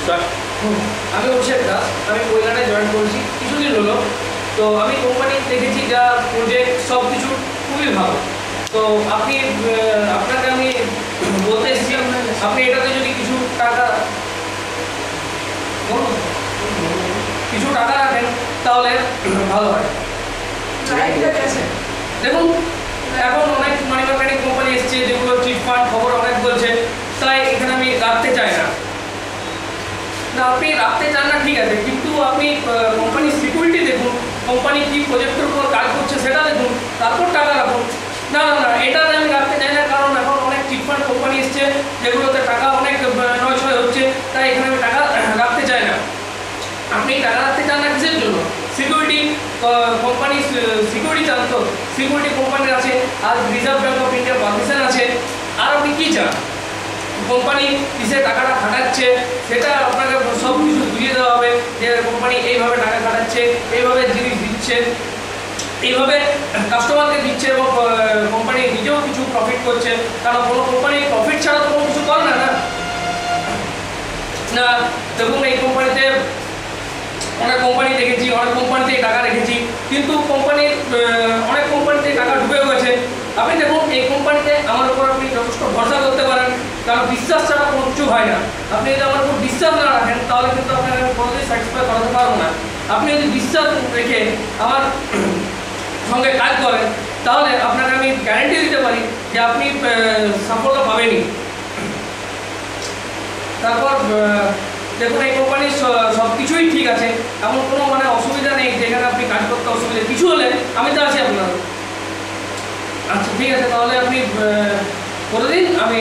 নমস্কার, আমি অভিষেক দাস। আমি কয়লাটায় জয়েন করেছি কিছুদিন হলো। তো আমি কোম্পানি দেখেছি যা প্রজেক্ট সব কিছু খুবই ভালো। তো আপনাকে আমি বলতে এসেছি, আপনি এটাতে যদি কিছু টাকা রাখেন তাহলে ভালো হয়। দেখুন, এখন অনেক মানি মার্কেটিং কোম্পানি এসছে যেগুলো চিট ফান্ড খবর অনেক বলছে, তাই এখানে আমি রাখতে চাই না। আপনি রাখতে চান না ঠিক আছে, কিন্তু আপনি কোম্পানির সিকিউরিটি দেখুন, কোম্পানি কি প্রজেক্টের উপর কাজ করছে সেটা দেখুন, তারপর টাকা রাখুন। না না না, এটাতে আমি রাখতে চাই না, কারণ এখন অনেক চিটফান্ড কোম্পানি এসছে যেগুলোতে টাকা অনেক নয় হচ্ছে, তাই এখানে আমি টাকা রাখতে চাই না। আপনি টাকা রাখতে চান না কিসের জন্য? সিকিউরিটি কোম্পানি সিকিউরিটি চান তো, সিকিউরিটি কোম্পানির আছে, আর রিজার্ভ ব্যাঙ্ক অফ ইন্ডিয়ার পারমিশন আছে। আর আপনি কী চান? কোম্পানি কিসে টাকাটা খাটাচ্ছে সেটা আপনাকে সব কিছু বুঝিয়ে দেওয়া হবে, যে কোম্পানি এইভাবে টাকা খাটাচ্ছে, এইভাবে জিনিস দিচ্ছে, এইভাবে কাস্টমারকে দিচ্ছে, এবং কোম্পানি নিজেও কিছু প্রফিট করছে। কারণ কোনো কোম্পানি প্রফিট ছাড়া তো কোনো কিছু করে না। না দেখুন, এই কোম্পানিতে অনেক কোম্পানি দেখেছি, অনেক কোম্পানিতে টাকা রেখেছি, কিন্তু কোম্পানির অনেক কোম্পানিতে টাকা ডুবেও গেছে। আপনি দেখুন, এই কোম্পানিতে আমার উপর আপনি যথেষ্ট ভরসা করতে পারেন, কারণ বিশ্বাস ছাড়া কোনো কিছু হয় না। আপনি যদি আমার উপর বিশ্বাস না রাখেন তাহলে কিন্তু আপনাকে আমি কোনোদিন স্যাটিসফাই করাতে পারবো না। আপনি যদি বিশ্বাস রেখে আমার সঙ্গে কাজ করেন তাহলে আপনাকে আমি গ্যারান্টি দিতে পারি যে আপনি সাফল্য পাবেনই। তারপর দেখুন, এই কোম্পানির সব কিছুই ঠিক আছে, এমন কোনো অসুবিধা নেই যেখানে আপনি কাজ করতে অসুবিধা। কিছু হলে আমি তো আছি আপনার। আচ্ছা ঠিক আছে, তাহলে আপনি করে দিন, আমি